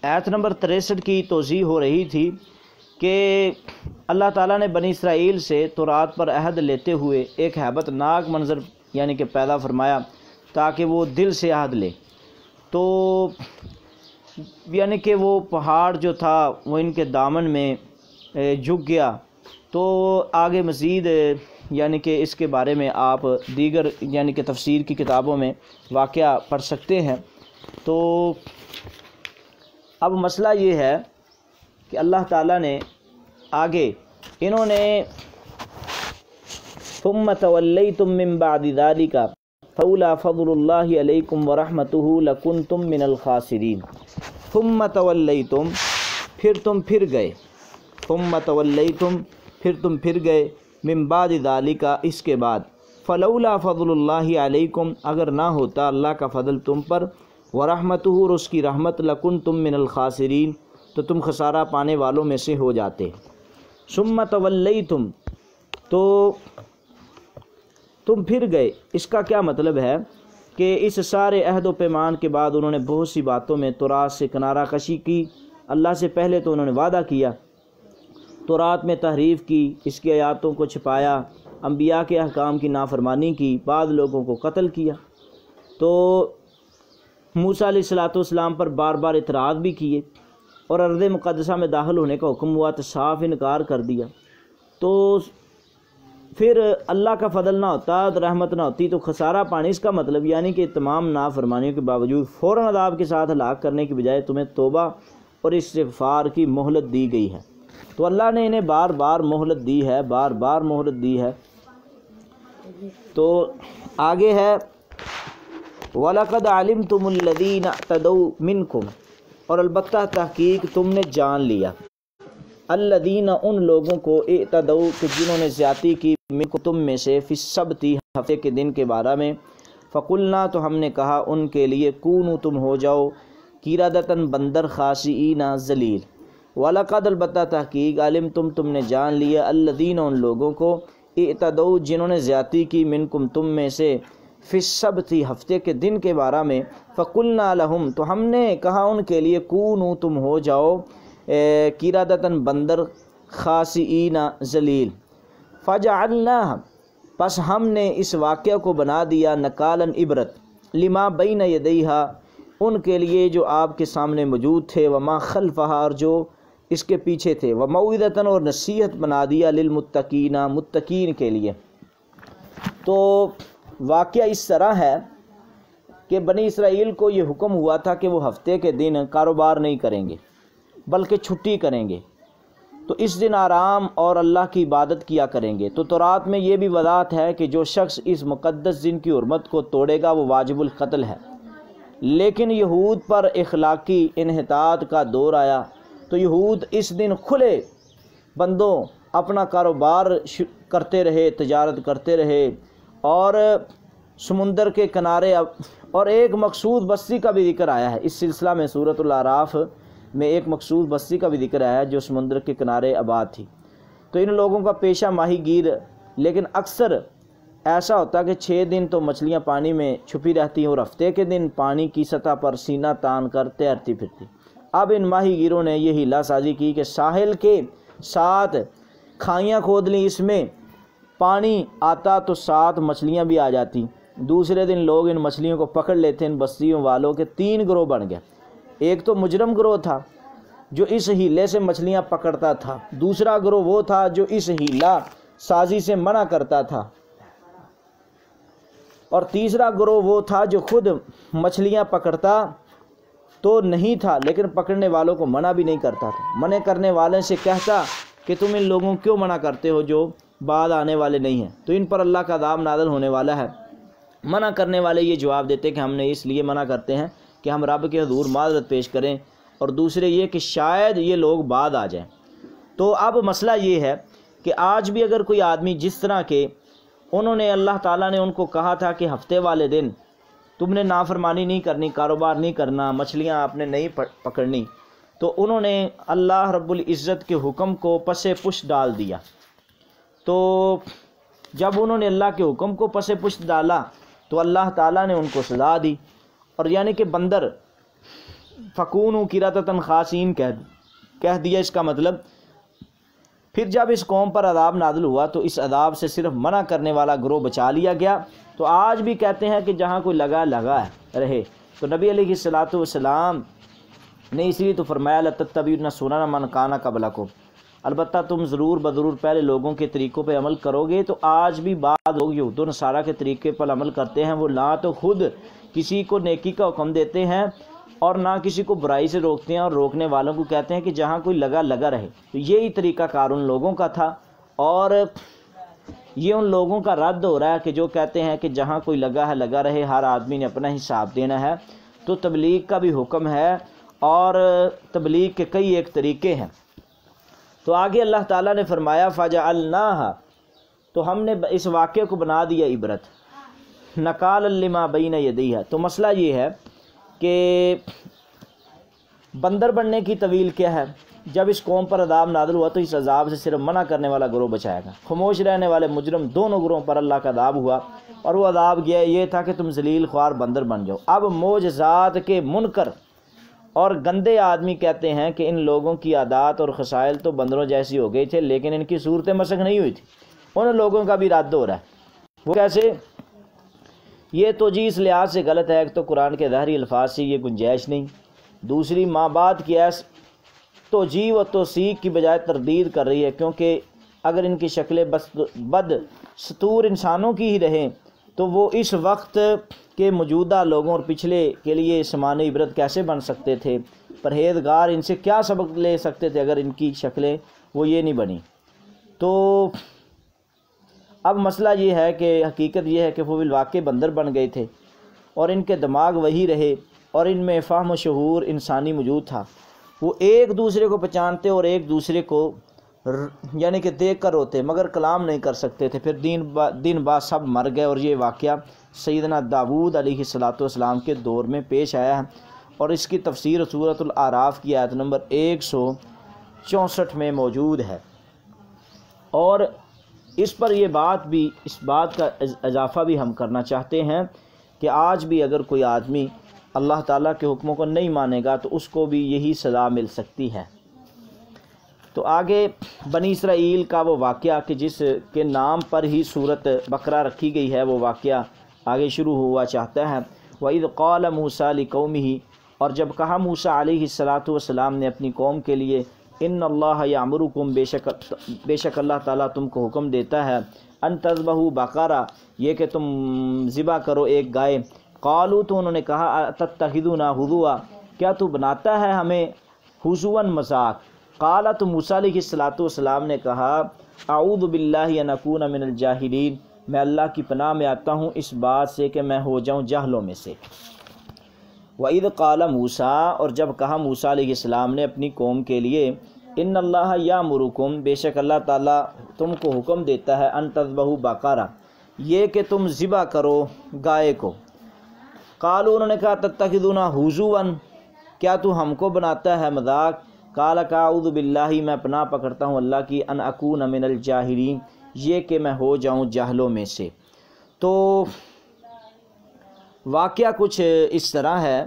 آیت نمبر 63 کی توضیح ہو رہی تھی کہ اللہ تعالیٰ نے بنی اسرائیل سے تورات پر عہد لیتے ہوئے ایک ہیبت ناک منظر یعنی کہ پیدا فرمایا تاکہ وہ دل سے عہد لے. تو یعنی کہ وہ پہاڑ جو تھا وہ ان کے دامن میں جھک گیا. تو آگے مزید یعنی کہ اس کے بارے میں آپ دیگر یعنی کہ تفسیر کی کتابوں میں واقعہ پڑھ سکتے ہیں. تو اب مسئلہ یہ ہے کہ اللہ تعالیٰ نے آگے انہوں نے ثم تولیتم من بعد ذلک فلولا فضل اللہ علیکم ورحمتہ لکنتم من الخاسرین. ثم تولیتم پھر تم پھر گئے، ثم تولیتم پھر تم پھر گئے، من بعد ذالک اس کے بعد، فلولا فضل اللہ علیکم اگر نہ ہوتا اللہ کا فضل تم پر، ورحمتہ اور اس کی رحمت، لکنتم من الخاسرین تو تم خسارہ پانے والوں میں سے ہو جاتے. ثم تولیتم تو تم پھر گئے، اس کا کیا مطلب ہے کہ اس سارے عہد و پیمان کے بعد انہوں نے بہت سی باتوں میں تورات سے کنارہ کشی کی. اللہ سے پہلے تو انہوں نے وعدہ کیا، تورات میں تحریف کی، اس کی آیاتوں کو چھپایا، انبیاء کے احکام کی نافرمانی کی، بعض لوگوں کو قتل کیا. تو موسیٰ علیہ السلام پر بار بار اعتراض بھی کیے اور ارض مقدسہ میں داخل ہونے کا حکم ہوا تو صاف انکار کر دیا. تو پھر اللہ کا فضل نہ ہوتا، رحمت نہ ہوتی تو خسارہ پانی. اس کا مطلب یعنی کہ تمام نافرمانیوں کے باوجود فوراً عذاب کے ساتھ ہلاک کرنے کی بجائے تمہیں توبہ اور استغفار کی مہلت دی گئی ہے. تو اللہ نے انہیں بار بار مہلت دی ہے، بار بار مہلت دی ہے. تو آگے ہے وَلَقَدْ عَلِمْتُمُ الَّذِينَ اعْتَدَوْا مِنْكُمْ اور البتہ تحقیق تم نے جان لیا، الذین ان لوگوں کو، اعتدوا کہ جنہوں نے زیادتی کی، منکم تم میں سے، فی السبت ہفتے کے دن کے بارے میں، فقلنا تو ہم نے کہا ان کے لیے، کونوا تم ہو جاؤ، قردۃ بندر، خاسئین ذلیل. وَلَقَدْ البتہ تحقیق، علمتم تم نے جان لیا، الذین ان لوگوں کو، اعتدوا جنہوں نے زیادتی کی، منکم تم میں سے، فی السبت ہفتے کے دن کے بارے میں، فقلنا لہم تو ہم نے کہا ان کے لیے، کونوا تم ہو جاؤ قردۃ بندر، خاسئین ذلیل. فجعلناہ پس ہم نے اس واقعہ کو بنا دیا، نکالاً عبرت، لما بین یدیہا ان کے لیے جو آپ کے سامنے موجود تھے، وما خلفہا اور جو اس کے پیچھے تھے، وموعظۃ اور نصیحت بنا دیا، للمتقین متقین کے لیے. تو واقعہ اس طرح ہے کہ بنی اسرائیل کو یہ حکم ہوا تھا کہ وہ ہفتے کے دن کاروبار نہیں کریں گے بلکہ چھٹی کریں گے. تو اس دن آرام اور اللہ کی عبادت کیا کریں گے. تو تورات میں یہ بھی وضاحت ہے کہ جو شخص اس مقدس دن کی حرمت کو توڑے گا وہ واجب القتل ہے. لیکن یہود پر اخلاقی انحطاط کا دور آیا تو یہود اس دن کھلے بندوں اپنا کاروبار کرتے رہے، تجارت کرتے رہے، اور سمندر کے کنارے. اور ایک مخصوص بستی کا بھی ذکر آیا ہے اس سلسلہ میں، سورۃ الاعراف میں ایک مخصوص بستی کا بھی ذکر آیا ہے جو سمندر کے کنارے آباد تھی. تو ان لوگوں کا پیشہ ماہی گیر، لیکن اکثر ایسا ہوتا کہ 6 دن تو مچھلیاں پانی میں چھپی رہتی ہیں اور ہفتے کے دن پانی کی سطح پر سینہ تان کر تیرتی پھرتی. اب ان ماہی گیروں نے یہ ہیلا سازی کی کہ ساحل کے ساتھ کھائیاں کھود لیں، اس میں پانی آتا تو ساتھ مچھلیاں بھی آ جاتی. دوسرے دن لوگ ان مچھلیوں کو پکڑ لیتے. ان بستیوں والوں کے 3 گروہ بن گئے. ایک تو مجرم گروہ تھا جو اس ہیلے سے مچھلیاں پکڑتا تھا، دوسرا گروہ وہ تھا جو اس ہیلا سازی سے منع کرتا تھا، اور تیسرا گروہ وہ تھا جو خود مچھلیاں پکڑتا تو نہیں تھا لیکن پکڑنے والوں کو منع بھی نہیں کرتا تھا. منع کرنے والے سے کہتا کہ تم ان لوگوں کیوں منع کرتے ہو جو بعد آنے والے نہیں ہیں، تو ان پر اللہ کا عذاب نازل ہونے والا ہے. منع کرنے والے یہ جواب دیتے کہ ہم نے اس لیے منع کرتے ہیں کہ ہم رب کے حضور معذرت پیش کریں، اور دوسرے یہ کہ شاید یہ لوگ بعد آ جائیں. تو اب مسئلہ یہ ہے کہ آج بھی اگر کوئی آدمی جس طرح کے انہوں نے اللہ تعالیٰ نے ان کو کہا تھا کہ ہفتے والے دن تم نے نافرمانی نہیں کرنی، کاروبار نہیں کرنا، مچھلیاں آپ نے نہیں پکڑنی، تو انہوں نے اللہ رب العزت کے حکم کو پس پش ڈال دیا. تو جب انہوں نے اللہ کے حکم کو پس پش ڈالا تو اللہ تعالیٰ نے ان کو سزا دی. اور یعنی کہ بندر فکونوا قردۃ خاسئین کہہ دیا۔ اس کا مطلب پھر جب اس قوم پر عذاب نازل ہوا تو اس عذاب سے صرف منع کرنے والا گروہ بچا لیا گیا۔ تو آج بھی کہتے ہیں کہ جہاں کوئی لگا رہے۔ تو نبی علیہ الصلوۃ والسلام نے اس لیے تو فرمایا لَتَتَّبِعُنَّ سُنَنَ مَنْ کَانَ قَبْلَکُم، البتہ تم ضرور بضرور پہلے لوگوں کے طریقوں پہ عمل کرو گے۔ تو آج بھی بعض لوگ یہود و نصارہ کے طریقے پر عمل کرتے ہیں، وہ نہ تو خود کسی کو نیکی کا حکم دیتے ہیں اور نہ کسی کو برائی سے روکتے ہیں، اور روکنے والوں کو کہتے ہیں کہ جہاں کوئی لگا رہے۔ تو یہی طریقہ کار ان لوگوں کا تھا، اور یہ ان لوگوں کا رد ہو رہا ہے کہ جو کہتے ہیں کہ جہاں کوئی لگا رہے، ہر آدمی نے اپنا حساب دینا ہے۔ تو تبلیغ کا بھی حکم ہے، اور تبلیغ کے کئی ایک طریقے ہیں۔ تو آگے اللہ تعالیٰ نے فرمایا فَجَعَلْنَاهَا، تو ہم نے اس واقعے کو بنا دیا عبرت، نَقَالًا لِمَا بَيْنَ يَدَيْهَا۔ تو مسئلہ یہ ہے کہ بندر بننے کی طویل کیا ہے؟ جب اس قوم پر عذاب نازل ہوا تو اس عذاب سے صرف منع کرنے والا گروہ بچایا گا، خاموش رہنے والے مجرم دونوں گروہوں پر اللہ کا عذاب ہوا، اور وہ عذاب یہ تھا کہ تم ذلیل خوار بندر بن جاؤ۔ اب معجزات کے منکر اور گندے آدمی کہتے ہیں کہ ان لوگوں کی عادات اور خصائل تو بندروں جیسی ہو گئی تھے، لیکن ان کی صورتیں مسخ نہیں ہوئی تھی۔ ان لوگوں کا بھی رد ہو رہا ہے۔ وہ کیسے؟ یہ تو جی اس لحاظ سے غلط ہے، ایک تو قرآن کے ظاہری الفاظ سے یہ گنجائش نہیں، دوسری ماں بعد کی ایس توجیہ و توثیق کی بجائے تردید کر رہی ہے، کیونکہ اگر ان کی شکلیں بد ستور انسانوں کی ہی رہیں تو وہ اس وقت کے موجودہ لوگوں اور پچھلے کے لیے سمانِ عبرت کیسے بن سکتے تھے؟ پرہیزگار ان سے کیا سبق لے سکتے تھے اگر ان کی شکلیں وہ یہ نہیں بنی؟ تو اب مسئلہ یہ ہے کہ حقیقت یہ ہے کہ وہ بالواقع بندر بن گئے تھے، اور ان کے دماغ وہی رہے، اور ان میں فہم و شعور انسانی موجود تھا۔ وہ ایک دوسرے کو پہچانتے اور ایک دوسرے کو یعنی کہ دیکھ کر روتے، مگر کلام نہیں کر سکتے تھے۔ پھر دن بعد سب مر گئے، اور یہ واقعہ سیدنا داؤد علیہ السلام کے دور میں پیش آیا ہے، اور اس کی تفسیر سورۃ الاعراف کی آیت نمبر 164 میں موجود ہے۔ اور اس پر یہ بات بھی، اس بات کا اضافہ بھی ہم کرنا چاہتے ہیں کہ آج بھی اگر کوئی آدمی اللہ تعالیٰ کے حکموں کو نہیں مانے گا تو اس کو بھی یہی سزا مل سکتی ہے۔ تو آگے بنی اسرائیل کا وہ واقعہ کہ جس کے نام پر ہی سورۃ بقرہ رکھی گئی ہے، وہ واقعہ آگے شروع ہوا چاہتا ہے۔ وَإِذْ قَالَ مُوسَىٰ لِقَوْمِهِ، اور جب کہا موسیٰ علیہ السلام نے اپنی قوم کے لیے، ان اللہ یامرکم، بے شک اللہ تعالیٰ تم کو حکم دیتا ہے، ان تذبحوا بقرہ، یہ کہ تم ذبح کرو ایک گائے۔ قالوا، تو انہوں نے کہا، تتخذونا ہزوا، کیا تو بناتا ہے ہمیں ہزوا مذاق؟ قال، تو موسیٰ علیہ السلام نے کہا، اعوذ باللہ ان اکون من الجاہلین، میں اللہ کی پناہ میں آتا ہوں اس بات سے کہ میں ہو جاؤں جاہلوں میں سے۔ وَإِذْ قَالَ مُوسَىٰ، اور جب کہا موسیٰ علیہ السلام نے اپنی قوم کے لیے، ان اللہ یامرکم، بے شک اللہ تعالیٰ تم کو حکم دیتا ہے، ان تذبحوا بقرہ، یہ کہ تم ذبح کرو گائے کو۔ قالوا، انہوں نے کہا، تتخذونا ہزوا، کیا تو ہم کو بناتا ہے مذاق؟ قال، اعوذ باللہ، میں پناہ پکڑتا ہوں اللہ کی، ان اکون من الجاہلین، یہ کہ میں ہو جاؤں جاہلوں میں سے۔ تو واقعہ کچھ اس طرح ہے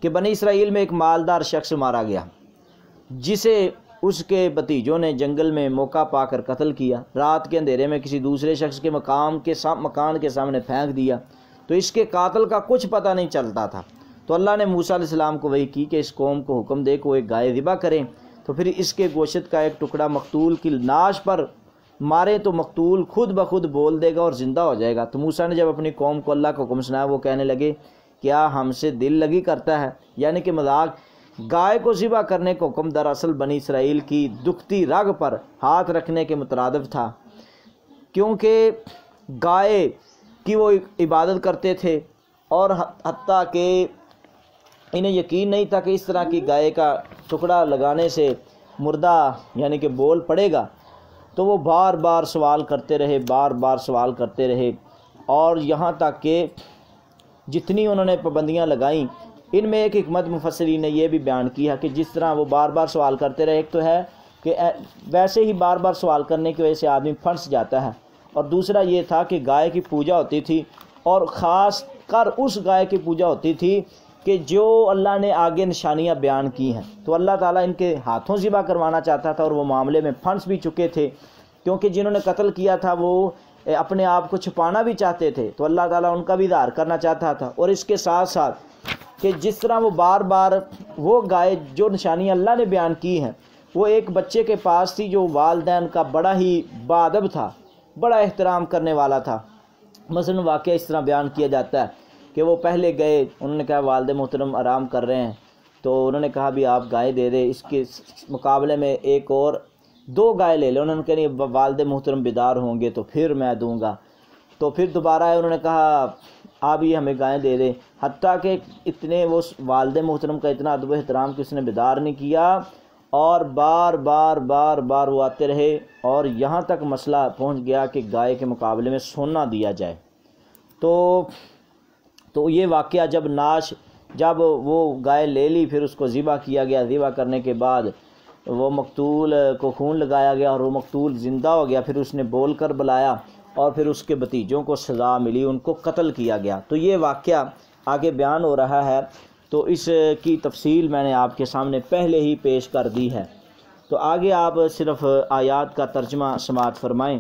کہ بنی اسرائیل میں ایک مالدار شخص مارا گیا، جسے اس کے بھتیجوں نے جنگل میں موقع پا کر قتل کیا، رات کے اندھیرے میں کسی دوسرے شخص کے مکان کے سامنے پھینک دیا، تو اس کے قاتل کا کچھ پتہ نہیں چلتا تھا۔ تو اللہ نے موسیٰ علیہ السلام کو وحی کی کہ اس قوم کو حکم دے کہ وہ ایک گائے ذبح کریں، تو پھر اس کے گوشت کا ایک ٹکڑا مقتول کی ناش پر مارے تو مقتول خود بخود بول دے گا اور زندہ ہو جائے گا۔ تو موسیٰ نے جب اپنی قوم کو اللہ کا حکم سنایا، وہ کہنے لگے، کیا ہم سے دل لگی کرتا ہے؟ یعنی کہ مذاق۔ گائے کو ذبح کرنے کا حکم دراصل بنی اسرائیل کی دکھتی رگ پر ہاتھ رکھنے کے مترادف تھا، کیونکہ گائے کی وہ عبادت کرتے تھے، اور حتیٰ کہ انہیں یقین نہیں تھا کہ اس طرح کی گائے کا ٹکڑا لگانے سے مردہ یعنی کہ بول پڑے گا۔ تو وہ بار بار سوال کرتے رہے، اور یہاں تک کہ جتنی انہوں نے پابندیاں لگائیں، ان میں ایک حکمت مفسرین نے یہ بھی بیان کیا کہ جس طرح وہ بار بار سوال کرتے رہے، ایک تو ہے کہ ویسے ہی بار بار سوال کرنے کی وجہ سے آدمی پھنس جاتا ہے، اور دوسرا یہ تھا کہ گائے کی پوجا ہوتی تھی، اور خاص کر اس گائے کی پوجا ہوتی تھی کہ جو اللہ نے آگے نشانیاں بیان کی ہیں تو اللہ تعالیٰ ان کے ہاتھوں ذبح کروانا چاہتا تھا، اور وہ معاملے میں پھنس بھی چکے تھے، کیونکہ جنہوں نے قتل کیا تھا وہ اپنے آپ کو چھپانا بھی چاہتے تھے، تو اللہ تعالیٰ ان کا بھی اظہار کرنا چاہتا تھا۔ اور اس کے ساتھ ساتھ کہ جس طرح وہ بار بار وہ گائے جو نشانیاں اللہ نے بیان کی ہیں وہ ایک بچے کے پاس تھی جو والدین کا بڑا ہی باادب تھا، بڑا احترام کرنے والا تھا۔ مثلا واقعہ اس طرح بیان کیا جاتا ہے کہ وہ پہلے گئے، انہوں نے کہا والد محترم آرام کر رہے ہیں، تو انہوں نے کہا بھی آپ گائے دے دے، اس کے مقابلے میں ایک اور 2 گائے لے لیں۔ انہوں نے کہا نہیں، والد محترم بیدار ہوں گے تو پھر میں دوں گا۔ تو پھر دوبارہ آئے، انہوں نے کہا آپ یہ ہمیں گائیں دے دیں، حتیٰ کہ اتنے وہ والد محترم کا اتنا ادب و احترام کہ اس نے بیدار نہیں کیا، اور بار بار وہ آتے رہے، اور یہاں تک مسئلہ پہنچ گیا کہ گائے کے مقابلے میں سونا دیا جائے۔ تو یہ واقعہ جب وہ گائے لے لی، پھر اس کو ذبح کیا گیا، ذبح کرنے کے بعد وہ مقتول کو خون لگایا گیا اور وہ مقتول زندہ ہو گیا، پھر اس نے بول کر بلایا، اور پھر اس کے بھتیجوں کو سزا ملی، ان کو قتل کیا گیا۔ تو یہ واقعہ آگے بیان ہو رہا ہے، تو اس کی تفصیل میں نے آپ کے سامنے پہلے ہی پیش کر دی ہے۔ تو آگے آپ صرف آیات کا ترجمہ سماعت فرمائیں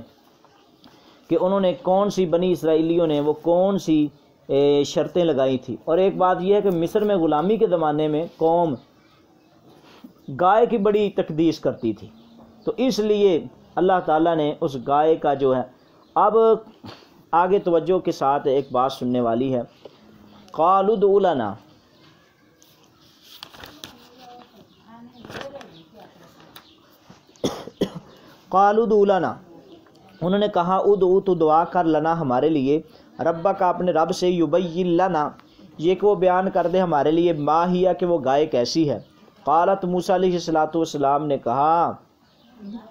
کہ انہوں نے کون سی، بنی اسرائیلیوں نے وہ کون سی شرطیں لگائی تھی۔ اور ایک بات یہ ہے کہ مصر میں غلامی کے زمانے میں قوم گائے کی بڑی تقدیس کرتی تھی، تو اس لیے اللہ تعالیٰ نے اس گائے کا جو ہے، اب آگے توجہ کے ساتھ ایک بات سننے والی ہے۔ قالوا ادع لنا، قالوا ادع لنا، انہوں نے کہا ادعو، تو دعا کر، لنا ہمارے لیے، ربک اپنے رب سے، یبین لنا یہ کہ وہ بیان کر دے ہمارے لیے، ما ہیا کہ وہ گائے کیسی ہے۔ قالت موسیٰ علیہ السلام نے کہا،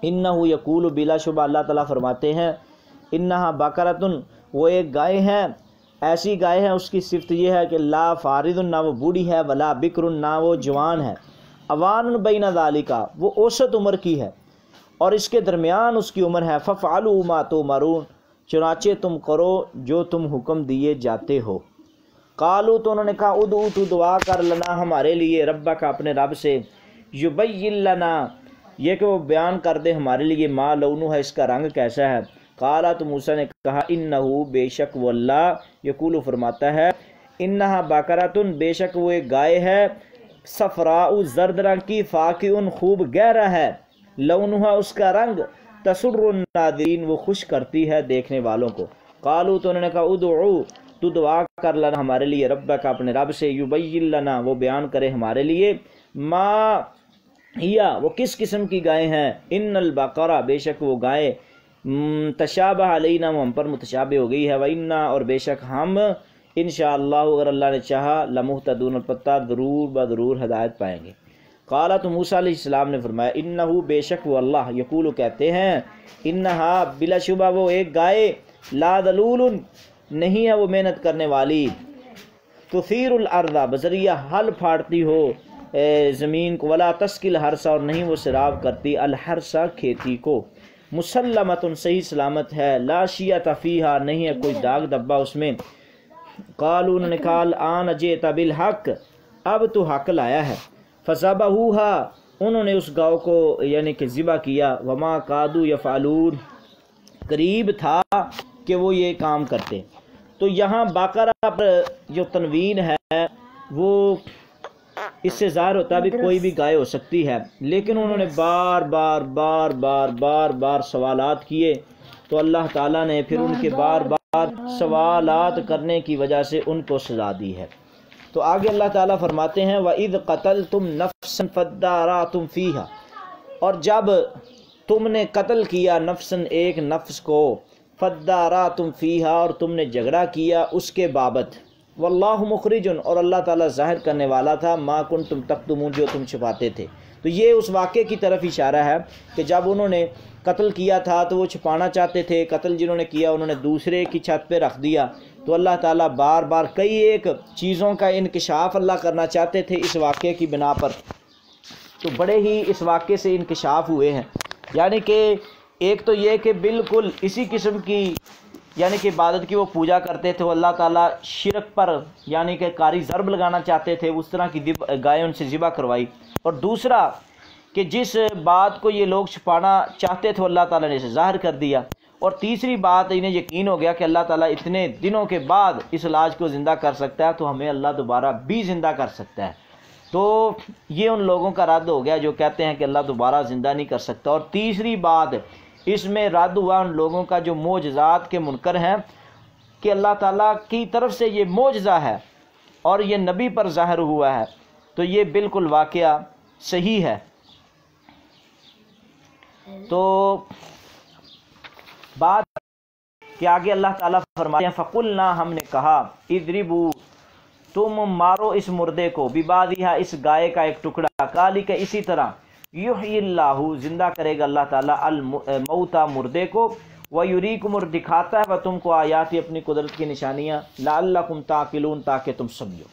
انہ یقول، بلا شبہ اللہ تعالیٰ فرماتے ہیں، انہا بقرۃ، وہ ایک گائے ہے، ایسی گائے ہے، اس کی صفت یہ ہے کہ لا فارض، نہ وہ بوڑھی ہے، ولا بکر، نہ وہ جوان ہے، اوان بین ذالک، وہ اوسط عمر کی ہے، اور اس کے درمیان اس کی عمر ہے، ففعلوا ما تؤمرون، چنانچہ تم کرو جو تم حکم دیے جاتے ہو۔ قالوا، تو انہوں نے کہا ادعو، تو دعا کر، لنا ہمارے لیے، ربک اپنے رب سے، یبین لنا یہ کہ وہ بیان کر دے ہمارے لیے، ما لونہ ہے، اس کا رنگ کیسا ہے۔ قالا، تو موسیٰ نے کہا، انہو بے شک وہ اللہ، یقول فرماتا ہے، انہا بقرۃ بے شک وہ ایک گائے ہے، صفراء زرد رنگ کی، فاقع خوب گہرا ہے، لونہا اس کا رنگ، تسر الناظرین وہ خوش کرتی ہے دیکھنے والوں کو۔ قالوا، تو انہوں نے کہا ادعو، تو دعا کر، لنا ہمارے لیے، ربک اپنے رب سے، یبین لنا وہ بیان کرے ہمارے لیے، ما ہیا وہ کس قسم کی گائے ہیں، ان البقرہ بے شک وہ گائے، تشابہ علینا وہ ہم پر متشابہ ہو گئی ہے، وَإِنَّا اور بے شک ہم، انشاءاللہ اگر اللہ نے چاہا، لمہتدون البتہ ضرور بضرور ہدایت پائیں گے۔ قالا، تو موسیٰ علیہ السلام نے فرمایا، انہو بے شک وہ اللہ، یقول کہتے ہیں، انہا بلا شبہ وہ ایک گائے، لا ذلول نہیں ہے وہ محنت کرنے والی، تثیر الارض بذریعہ حل پھاڑتی ہو زمین کو، ولا تسقی الحرث اور نہیں وہ سیراب کرتی، الحرث کھیتی کو، مسلمۃ صحیح سلامت ہے، لا شیۃ فیہا نہیں ہے کوئی داغ دبا اس میں۔ قالوا انہوں نے کہا، الآن جئت بالحق اب تو حق لایا ہے، فذبحوہا انہوں نے اس گاؤں کو یعنی کہ ذبح کیا، وما کادوا یفعلون قریب تھا کہ وہ یہ کام کرتے۔ تو یہاں بقرہ پر جو تنوین ہے وہ اس سے ظاہر ہوتا ہے بھی کوئی بھی گائے ہو سکتی ہے، لیکن انہوں نے بار بار سوالات کیے، تو اللہ تعالیٰ نے پھر ان کے بار سوالات کرنے کی وجہ سے ان کو سزا دی ہے۔ تو آگے اللہ تعالیٰ فرماتے ہیں، وَإِذْ قَتَلْتُمْ نَفْسًا فَادَّارَأْتُمْ فِيهَا اور جب تم نے قتل کیا نفساً ایک نفس کو، فَادَّارَأْتُمْ فِيهَا اور تم نے جھگڑا کیا اس کے بابت، واللہ مخرج اور اللہ تعالیٰ ظاہر کرنے والا تھا، ما کنتم تکتمون جو تم چھپاتے تھے۔ تو یہ اس واقعے کی طرف اشارہ ہے کہ جب انہوں نے قتل کیا تھا تو وہ چھپانا چاہتے تھے، قتل جنہوں نے کیا انہوں نے دوسرے کی چھت پہ رکھ دیا، تو اللہ تعالیٰ بار کئی ایک چیزوں کا انکشاف اللہ کرنا چاہتے تھے اس واقعے کی بنا پر، تو بڑے ہی اس واقعے سے انکشاف ہوئے ہیں۔ یعنی کہ ایک تو یہ کہ بالکل اسی قسم کی یعنی کہ عبادت کی وہ پوجا کرتے تھے، وہ اللہ تعالیٰ شرک پر یعنی کہ قاری ضرب لگانا چاہتے تھے، اس طرح کی گائے ان سے ذبح کروائی۔ اور دوسرا کہ جس بات کو یہ لوگ چھپانا چاہتے تھے اللہ تعالیٰ نے اسے ظاہر کر دیا۔ اور تیسری بات انہیں یقین ہو گیا کہ اللہ تعالیٰ اتنے دنوں کے بعد اس لاش کو زندہ کر سکتا ہے، تو ہمیں اللہ دوبارہ بھی زندہ کر سکتا ہے۔ تو یہ ان لوگوں کا رد ہو گیا جو کہتے ہیں کہ اللہ دوبارہ زندہ نہیں کر سکتا۔ اور تیسری بات اس میں رد ہوا ان لوگوں کا جو معجزات کے منکر ہیں کہ اللہ تعالیٰ کی طرف سے یہ معجزہ ہے اور یہ نبی پر ظاہر ہوا ہے، تو یہ بالکل واقعہ صحیح ہے۔ تو بات کہ آگے اللہ تعالیٰ فرماتے ہیں فَقُلْنَا، ہم نے کہا، اِضْرِبُوا، تم مارو اس مردے کو، بِبَعْضِهَا، اس گائے کا ایک ٹکڑا، کَذَلِکَ، اسی طرح، یحیی اللہ، زندہ کرے گا اللہ تعالیٰ، الموتیٰ، مردے کو، وَیُرِیکُمْ، اور دکھاتا ہے وہ تم کو آیاتی، اپنی قدرت کی نشانیاں، لَعَلَّکُمْ تَعْقِلُونَ، تاکہ تم سمجھو۔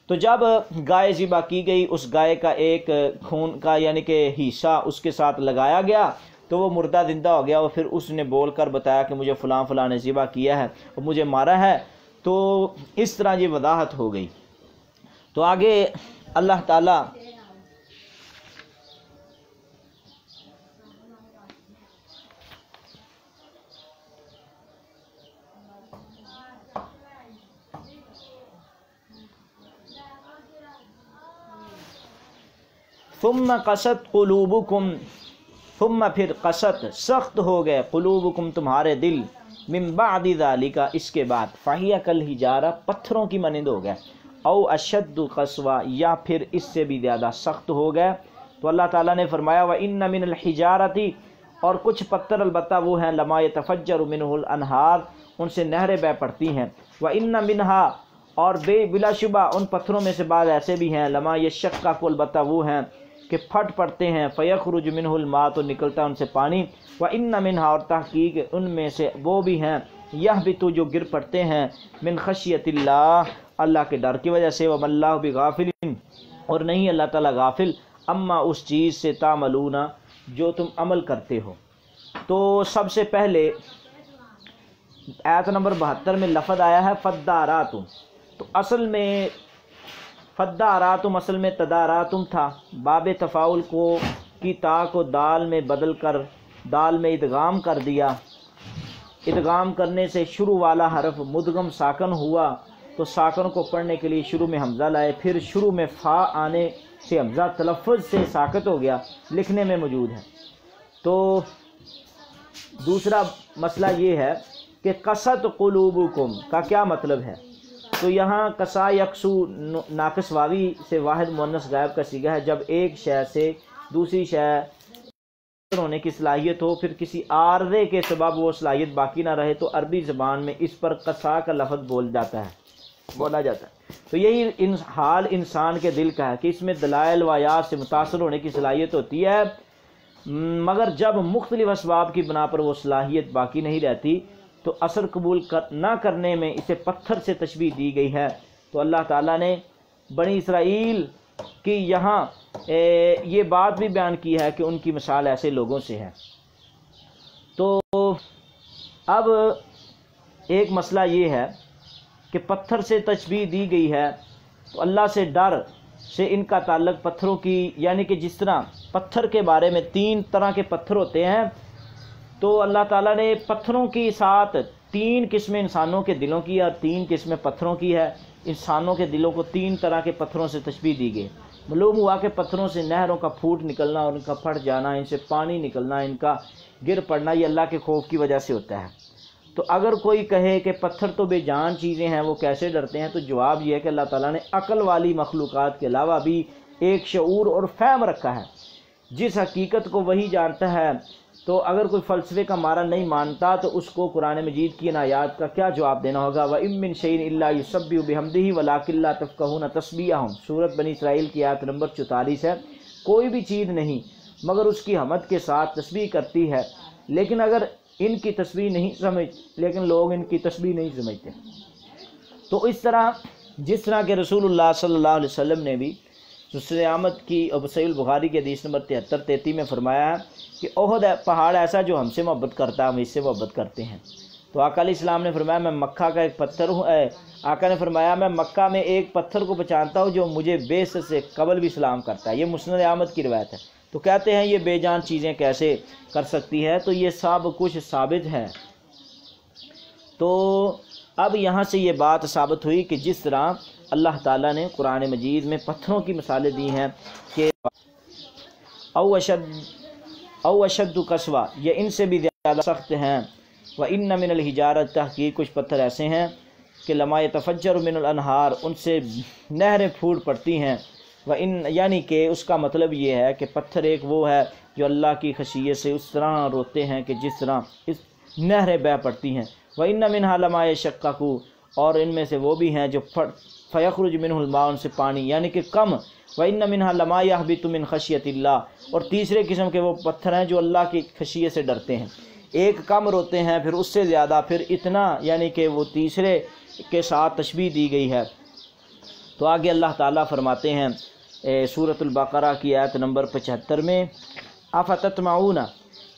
تو جب گائے ذبح کی گئی، اس گائے کا ایک خون کا یعنی کہ حصہ اس کے ساتھ لگایا گیا تو وہ مردہ زندہ ہو گیا، اور پھر اس نے بول کر بتایا کہ مجھے فلاں فلاں نے ذبح کیا ہے اور مجھے مارا ہے۔ تو اس طرح یہ وضاحت ہو گئی۔ تو آگے اللہ تعالیٰ ثم قست قلوبکم، ثم پھر قست، سخت ہو گئے، قلوبکم، تمہارے دل، من بعد ذالک، اس کے بعد، فہی کالحجارہ، پتھروں کی مانند ہو گئے، او اشد قسوہ، یا پھر اس سے بھی زیادہ سخت ہو گئے۔ تو اللہ تعالیٰ نے فرمایا وَإِنَّ مِنَ الْحِجَارَةِ، اور کچھ پتھر البتہ وہ ہیں، لَمَا يَتَفَجَّرُ مِنْهُ الْأَنْهَارُ، ان سے نہریں بہ پڑتی ہیں، وَإِنَّ مِنْهَا، اور بلا شبہ ان پتھروں میں سے بعض ایسے بھی ہیں، لَمَا يَشَّقَّقُ، البتہ وہ ہیں کہ پھٹ پڑتے ہیں، فَيَخْرُجُ مِنْهُ الْمَاءُ، تو نکلتا ہے ان سے پانی، وَإِنَّ مِنْهَا، اور تحقیق ان میں سے وہ بھی ہیں، يَهْبِطُ، جو گر پڑتے ہیں، من خشیت اللہ، اللہ کے ڈر کی وجہ سے، وَمَا اللَّهُ بِغَافِلٍ، اور نہیں اللہ تعالیٰ غافل، اما اس چیز سے، تعملون، جو تم عمل کرتے ہو۔ تو سب سے پہلے آیت نمبر 72 میں لفظ آیا ہے فَدَّارَاتُمْ، تو اصل میں فَدَّارَاتُمْ اصل میں تَدَارَاتُمْ تھا، باب تفاعل کو کی تا کو دال میں بدل کر دال میں ادغام کر دیا، ادغام کرنے سے شروع والا حرف مدغم ساکن ہوا، تو ساکن کو پڑھنے کے لیے شروع میں حمزہ لائے، پھر شروع میں فا آنے سے حمزہ تلفظ سے ساکت ہو گیا، لکھنے میں موجود ہے۔ تو دوسرا مسئلہ یہ ہے کہ قست قلوبکم کا کیا مطلب ہے؟ تو یہاں قصا یکسو ناقص واوی سے واحد مؤنث غائب کا صیغہ ہے، جب ایک شے سے دوسری شے ہونے کی صلاحیت ہو، پھر کسی عارضے کے سبب وہ صلاحیت باقی نہ رہے، تو عربی زبان میں اس پر قصا کا لفظ بولا جاتا ہے۔ تو یہی حال انسان کے دل کا ہے کہ اس میں دلائل و آیات سے متاثر ہونے کی صلاحیت ہوتی ہے، مگر جب مختلف اسباب کی بنا پر وہ صلاحیت باقی نہیں رہتی تو اثر قبول نہ کرنے میں اسے پتھر سے تشبیہ دی گئی ہے۔ تو اللہ تعالیٰ نے بنی اسرائیل کی یہاں یہ بات بھی بیان کی ہے کہ ان کی مثال ایسے لوگوں سے ہے۔ تو اب ایک مسئلہ یہ ہے کہ پتھر سے تشبیہ دی گئی ہے، تو اللہ سے ڈر سے ان کا تعلق پتھروں کی، یعنی کہ جس طرح پتھر کے بارے میں 3 طرح کے پتھر ہوتے ہیں، تو اللہ تعالیٰ نے پتھروں کی ساتھ 3 قسمیں انسانوں کے دلوں کی اور 3 قسمیں پتھروں کی ہے۔ انسانوں کے دلوں کو 3 طرح کے پتھروں سے تشبیہ دی گئی۔ معلوم ہوا کہ پتھروں سے نہروں کا پھوٹ نکلنا اور ان کا پھٹ جانا، ان سے پانی نکلنا، ان کا گر پڑنا، یہ اللہ کے خوف کی وجہ سے ہوتا ہے۔ تو اگر کوئی کہے کہ پتھر تو بے جان چیزیں ہیں، وہ کیسے ڈرتے ہیں، تو جواب یہ ہے کہ اللہ تعالیٰ نے عقل والی مخلوقات کے علاوہ بھی ایک شعور اور فہم رکھا ہے، جس حقیقت کو وہی جانتا ہے۔ تو اگر کوئی فلسفے کا مارا نہیں مانتا تو اس کو قرآن مجید کی ان آیات کا کیا جواب دینا ہوگا؟ وَإِن مِّن شَيْءٍ إِلَّا يُسَبِّحُ بِحَمْدِهِ وَلَٰكِن لَّا تَفْقَهُونَ تَسْبِيحَهُمْ، سورۃ بنی اسرائیل کی آیت نمبر 44 ہے۔ کوئی بھی چیز نہیں مگر اس کی حمد کے ساتھ تسبیح کرتی ہے، لیکن اگر ان کی تسبیح نہیں لیکن لوگ ان کی تسبیح نہیں سمجھتے۔ تو اس طرح جس طرح کہ رسول اللہ صلی اللہ علیہ وسلم نے بھی رسول آمد کی صحیح البخاری کی حدیث نمبر 73-33 میں فرمایا ہے کہ احد پہاڑ ایسا جو ہم سے محبت کرتا ہے، ہم اس سے محبت کرتے ہیں۔ تو آقا علیہ السلام نے فرمایا میں مکہ کا ایک پتھر ہوں، آقا نے فرمایا میں مکہ میں ایک پتھر کو پہچانتا ہوں جو مجھے بعثت سے قبل بھی سلام کرتا ہے۔ یہ مسند احمد کی روایت ہے۔ تو کہتے ہیں یہ بے جان چیزیں کیسے کر سکتی ہے؟ تو یہ سب کچھ ثابت ہے۔ تو اب یہاں سے یہ بات ثابت ہوئی کہ جس طرح اللہ تعالیٰ نے قرآن مجید میں پتھروں کی مثالیں دی ہیں کہ او اشد قسوہ، یہ ان سے بھی زیادہ سخت ہیں۔ وَإِنَّ مِنَ الْحِجَارَةِ، تحقیق کچھ پتھر ایسے ہیں کہ لَمَا يَتَفَجَّرُ مِنُ الْأَنْهَارِ، ان سے نہریں پھوٹ پڑتی ہیں۔ یعنی کہ اس کا مطلب یہ ہے کہ پتھر ایک وہ ہے جو اللہ کی خشیت سے اس طرح روتے ہیں کہ جس طرح اس نہریں بہہ پڑتی ہیں۔ وَإِنَّ مِنْهَا لَمَا يَشَقَّقُ، اور ان میں سے وہ بھی ہیں جو فَيَخْرُجُ مِنْهُ الْمَاءُ، ان سے پانی یعنی کہ کم۔ وَإِنَّ مِنْهَا لَمَا يَهْبِطُ مِنْ خَشْيَةِ اللَّهِ، اور تیسرے قسم کے وہ پتھر ہیں جو اللہ کی خشیت سے ڈرتے ہیں۔ ایک کم روتے ہیں، پھر اس سے زیادہ، پھر اتنا، یعنی کہ وہ تیسرے کے ساتھ تشبیہ دی گئی ہے۔ تو آگے اللہ تعالیٰ فرماتے ہیں سورۃ البقرہ کی آیت نمبر 75 میں، افتطمعون،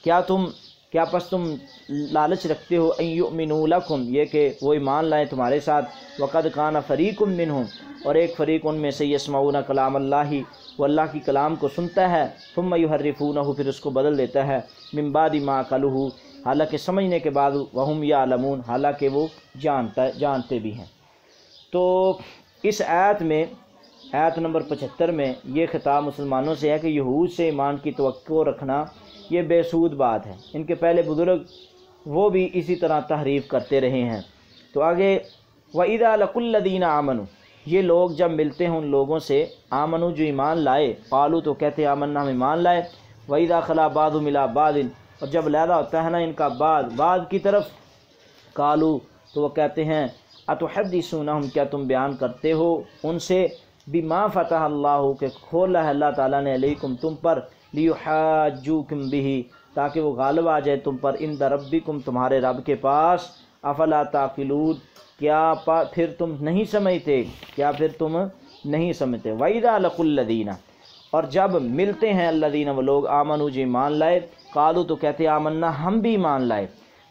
کیا پس تم لالچ رکھتے ہو، ان یؤمنوا لکم، یہ کہ وہ ایمان لائیں تمہارے ساتھ، وقد کان فریق منہم، اور ایک فریق ان میں سے، یسمعون کلام اللہ، وہ اللہ کی کلام کو سنتا ہے، ثم یحرفونہ، پھر اس کو بدل دیتا ہے، من بعد ما عقلوہ، حالانکہ سمجھنے کے بعد، وہم یعلمون، حالانکہ وہ جانتے بھی ہیں۔ تو اس آیت میں، آیت نمبر 75 میں یہ خطاب مسلمانوں سے ہے کہ یہود سے ایمان کی توقع رکھنا یہ بے سود بات ہے۔ ان کے پہلے بزرگ وہ بھی اسی طرح تحریف کرتے رہے ہیں۔ تو آگے وَإِذَا لَقُوا الَّذِينَ آمَنُوا، یہ لوگ جب ملتے ہیں ان لوگوں سے، آمنو جو ایمان لائے، قالوا تو کہتے ہیں آمنا، ہم ایمان لائے، وَإِذَا خَلَا بَعْضُهُمْ إِلَىٰ بَعْضٍ، اور جب علیحدہ ہوتا ہے نا ان کا بعض کی طرف، قالوا تو وہ کہتے ہیں اتحدثونہم، کیا تم بیان کرتے ہو ان سے، بما فتح اللہ، کہ کھولا ہے اللہ تعالیٰ نے، علیکم تم پر، لیحاجوکم بہ، تاکہ وہ غالب آ جائے تم پر، عند ربکم تمہارے رب کے پاس، افلا تعقلون، کیا پھر تم نہیں سمجھتے، وَإِذَا لَقُوا الَّذِينَ، اور جب ملتے ہیں الذین وہ لوگ، آمنوا جو ایمان لائے، قالوا تو کہتے آمنا، ہم بھی ایمان لائے،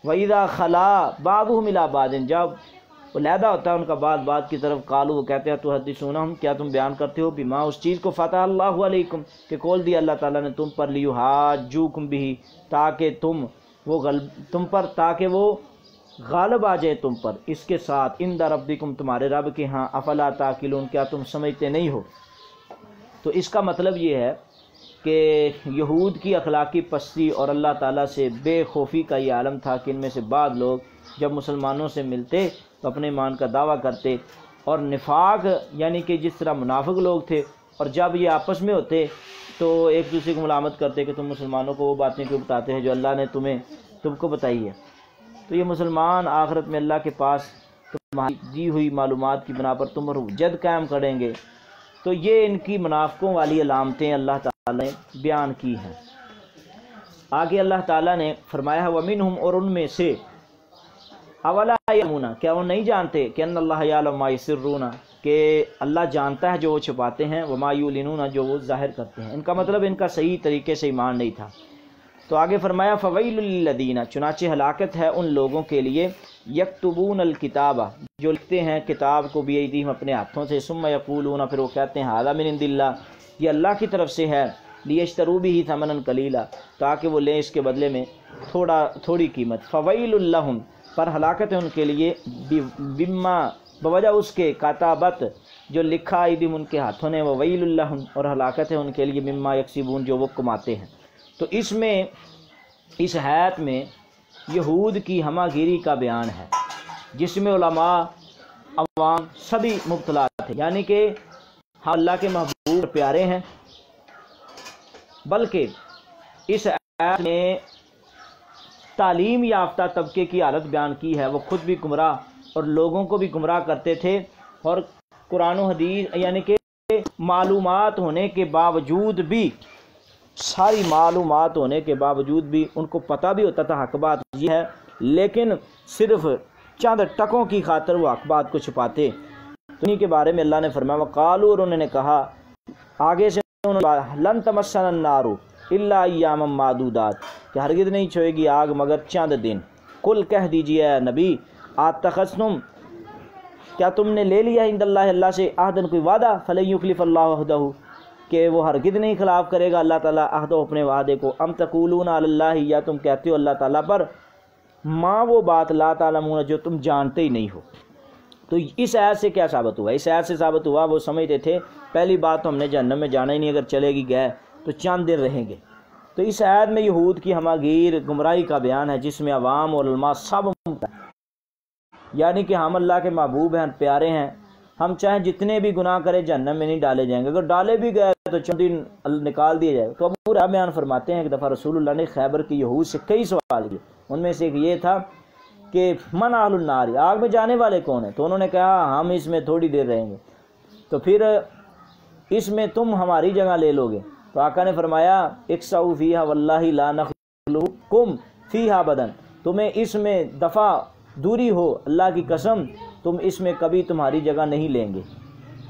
وَإِذَا خَلَا بَعْضُهُمْ إِلَىٰ بَعْضٍ، جب علیحدہ ہوتا ہے ان کا بعض کی طرف، قالوا وہ کہتے ہیں تحدثونہم، کیا تم بیان کرتے ہو، بما اس چیز کو فتح اللہ علیکم، کہ کھول دیا اللہ تعالیٰ نے تم پر، لیحاجوکم بہ، تاکہ وہ غالب آ جائے تم پر اس کے ساتھ، عند ربکم تمہارے رب کے ہاں، افلا تعقلون، کیا تم سمجھتے نہیں ہو۔ تو اس کا مطلب یہ ہے کہ یہود کی اخلاقی پستی اور اللہ تعالیٰ سے بے خوفی کا یہ عالم تھا کہ ان میں سے بعض لوگ جب مسلمانوں سے ملتے تو اپنے ایمان کا دعویٰ کرتے، اور نفاق یعنی کہ جس طرح منافق لوگ تھے، اور جب یہ آپس میں ہوتے تو ایک دوسرے کو ملامت کرتے کہ تم مسلمانوں کو وہ باتیں کیوں بتاتے ہیں جو اللہ نے تم کو بتائی ہے۔ تو یہ مسلمان آخرت میں اللہ کے پاس تمہاری دی ہوئی معلومات کی بنا پر تم پر حجت قائم کریں گے۔ تو یہ ان کی منافقوں والی علامتیں اللہ تعالیٰ نے بیان کی ہیں۔ آگے اللہ تعالیٰ نے فرمایا ہے وَمِنْهُمْ، اور ان میں سے، اولا یعلمون، کیا وہ نہیں جانتے کہ ان اللہ یعلم ما یسرون، کہ اللہ جانتا ہے جو وہ چھپاتے ہیں، وما یعلنون، جو وہ ظاہر کرتے ہیں۔ ان کا مطلب ان کا صحیح طریقے سے ایمان نہیں تھا۔ تو آگے فرمایا فویل للذین، چنانچہ ہلاکت ہے ان لوگوں کے لیے، یکتبون الکتاب، جو لکھتے ہیں کتاب کو بیدیہم اپنے ہاتھوں سے، ثم یقولون، پھر وہ کہتے ہیں ھذا من عند اللہ، یہ اللہ کی طرف سے ہے، لیشتروا بہ ثمنا قلیلا، تاکہ وہ لیں اس کے بدلے میں تھوڑی قیمت۔ فویل لہم، پر ہلاکت ہے ان کے لیے، بما، بوجہ اس کے، کاتبت، جو لکھا ایدیہم ان کے ہاتھوں نے، وویل لہم، اور ہلاکت ہے ان کے لیے، مما یکسبون، جو وہ کماتے ہیں۔ تو اس آیت میں یہود کی ہمہ گیری کا بیان ہے، جس میں علماء، عوام سبھی مبتلا تھے، یعنی کہ ہم اللہ کے محبوب پیارے ہیں، بلکہ اس آیت میں تعلیم یافتہ طبقے کی حالت بیان کی ہے، وہ خود بھی گمراہ اور لوگوں کو بھی گمراہ کرتے تھے، اور قرآن و حدیث یعنی کہ معلومات ہونے کے باوجود بھی، ساری معلومات ہونے کے باوجود بھی ان کو پتہ بھی ہوتا تھا حق بات یہ ہے، لیکن صرف چند ٹکوں کی خاطر وہ حق بات کو چھپاتے۔ تو انہی کے بارے میں اللہ نے فرمایا وقالوا، اور انہوں نے کہا آگے سے، لن تمسنا النار الا ایاما معدودات، کہ ہرگز نہیں چھوئے گی آگ مگر چند دن، قل کہہ دیجیے اے نبی اتخذتم کیا تم نے لے لیا عند اللہ اللہ سے عہدن کوئی وعدہ فلن یخلف اللہ عہدہ کہ وہ ہرگز نہیں خلاف کرے گا اللہ تعالیٰ عہدہ اپنے وعدے کو ام تقولون علی اللہ یا تم کہتے ہو اللہ تعالیٰ پر ما وہ بات لا تعلمون جو تم جانتے ہی نہیں ہو۔ تو اس آیت سے کیا ثابت ہوا؟ اس آیت سے ثابت ہوا وہ سمجھتے تھے پہلی بات تو ہم نے جہنم میں جانا ہی نہیں، اگر چلے گی گئے تو چند دن رہیں گے۔ تو اس آیت میں یہود کی ہماگیر گمراہی کا بیان ہے جس میں عوام اور علماء سب یعنی کہ ہم اللہ کے محبوب ہیں، پیارے ہیں، ہم چاہیں جتنے بھی گناہ کریں جہنم میں نہیں ڈالے جائیں گے، اگر ڈالے بھی گئے تو چند دن نکال دیے جائے۔ تو ابو ہریرہ بیان فرماتے ہیں ایک دفعہ رسول اللہ نے خیبر کی یہود سے کئی سوال کیے، ان میں سے ایک یہ تھا کہ من اہل النار، آگ میں جانے والے کون ہیں؟ تو انہوں نے کہا ہم اس میں تھوڑی دیر رہیں گے، تو پھر اس میں تم ہماری جگہ لے لو گے؟ تو آقا نے فرمایا اکسعوا فیہا واللہ لا نخلوکم فیہا بدن، تمہیں اس میں دفع دوری ہو اللہ کی قسم تم اس میں کبھی تمہاری جگہ نہیں لیں گے،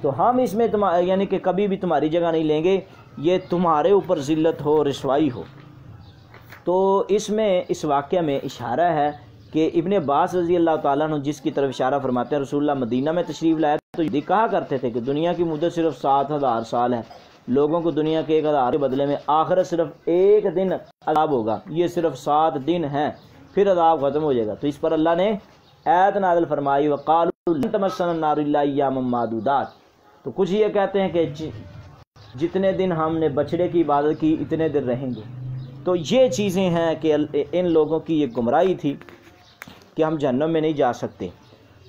تو ہم اس میں یعنی کہ کبھی بھی تمہاری جگہ نہیں لیں گے، یہ تمہارے اوپر ذلت ہو رسوائی ہو۔ تو اس میں اس واقعہ میں اشارہ ہے کہ ابن عباس رضی اللہ تعالیٰ عنہ جس کی طرف اشارہ فرماتے ہیں رسول اللہ مدینہ میں تشریف لائے تو یہ کہا کرتے تھے کہ دنیا کی مدت صرف 7000 سال ہے، لوگوں کو دنیا کے 1000 کے بدلے میں آخرت صرف ایک دن عذاب ہوگا، یہ صرف 7 دن ہیں پھر عذاب ختم ہو جائے گا۔ تو اس پر اللہ نے آیت نازل فرمائی وقالوا لن تمسنا النار الا ایاما معدودات، تو کچھ یہ کہتے ہیں کہ جتنے دن ہم نے بچڑے کی عبادت کی اتنے دن رہیں گے۔ تو یہ چیزیں ہیں کہ ان لوگوں کی یہ گمراہی تھی کہ ہم جہنم میں نہیں جا سکتے۔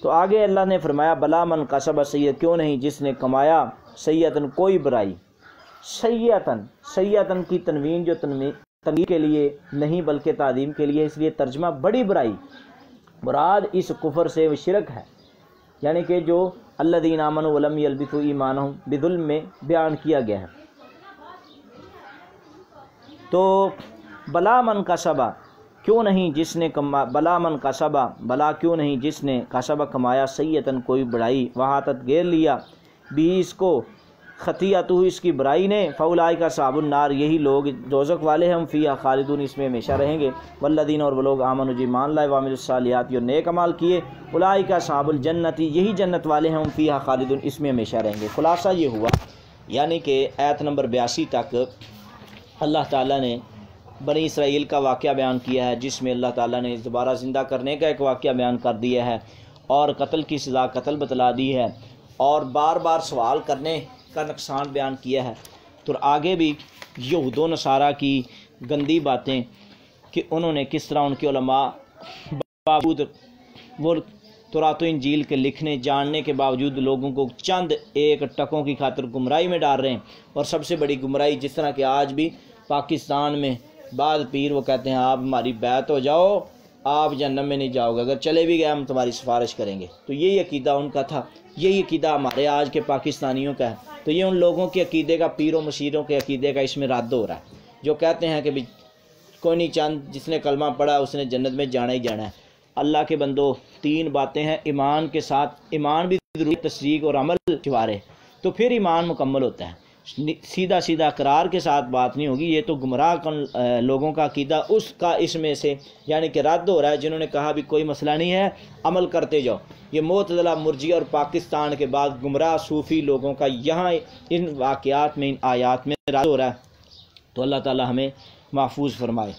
تو آگے اللہ نے فرمایا بلا من کسب سیئۃ، کیوں نہیں جس نے کمایا سیئۃً کوئی برائی، سیئۃً کی تنوین جو تنوین کے لیے نہیں بلکہ تعظیم کے لیے، اس لیے ترجمہ بڑی برائی مراد اس کفر سے وہ شرک ہے، یعنی کہ جو الذین آمنوا ولم یلبسوا ایمانہم بظلم میں بیان کیا گیا ہے۔ تو بلا من کسب کیوں نہیں جس نے بلا من کسب بلا کیوں نہیں جس نے کسب کمایا سیئۃً کوئی بڑائی وہاتت گھیر لیا بھی اس کو خطیئتہ اس کی برائی نے فاولئک اصحاب النار، یہی لوگ دوزخ والے ہیں، ہم فیہا خالدون اس میں ہمیشہ رہیں گے، والذین اور وہ لوگ آمنوا جو ایمان لائے وعملوا الصالحات اور نیک اعمال کیے، اولئک اصحاب الجنت یہی جنت والے ہیں، ہم فیہا خالدون اس میں ہمیشہ رہیں گے۔ خلاصہ یہ ہوا یعنی کہ آیت نمبر 82 تک اللہ تعالیٰ نے بنی اسرائیل کا واقعہ بیان کیا ہے جس میں اللہ تعالیٰ نے دوبارہ زندہ کرنے کا ایک واقعہ بیان کر دیا ہے اور قتل کی سزا قتل بتلا دی ہے اور بار بار سوال کرنے کا نقصان بیان کیا ہے۔ تو آگے بھی یہود و نصارہ کی گندی باتیں کہ انہوں نے کس طرح ان کے علماء باوجود وہ تورات و انجیل کے لکھنے جاننے کے باوجود لوگوں کو چند ایک ٹکوں کی خاطر گمراہی میں ڈال رہے ہیں، اور سب سے بڑی گمراہی جس طرح کہ آج بھی پاکستان میں بعض پیر وہ کہتے ہیں آپ ہماری بیعت ہو جاؤ آپ جہنم میں نہیں جاؤ گے، اگر چلے بھی گئے ہم تمہاری سفارش کریں گے۔ تو یہی عقیدہ ان کا تھا، یہی عقیدہ ہمارے آج کے پاکستانیوں کا ہے۔ تو یہ ان لوگوں کے عقیدے کا، پیروں مشیروں کے عقیدے کا اس میں رد ہو رہا ہے جو کہتے ہیں کہ کوئی نہیں چند جس نے کلمہ پڑھا اس نے جنت میں جانا ہی جانا ہے۔ اللہ کے بندو 3 باتیں ہیں ایمان کے ساتھ، ایمان بھی ضروری، تصدیق اور عمل چوارے، تو پھر ایمان مکمل ہوتا ہے۔ سیدھا سیدھا اقرار کے ساتھ بات نہیں ہوگی، یہ تو گمراہ لوگوں کا عقیدہ اس کا اس میں سے یعنی کہ رد ہو رہا ہے جنہوں نے کہا بھی کوئی مسئلہ نہیں ہے عمل کرتے جاؤ۔ یہ معتزلہ مرجئہ اور پاکستان کے بعد گمراہ صوفی لوگوں کا یہاں ان واقعات میں ان آیات میں رد ہو رہا ہے۔ تو اللہ تعالی ہمیں محفوظ فرمائے۔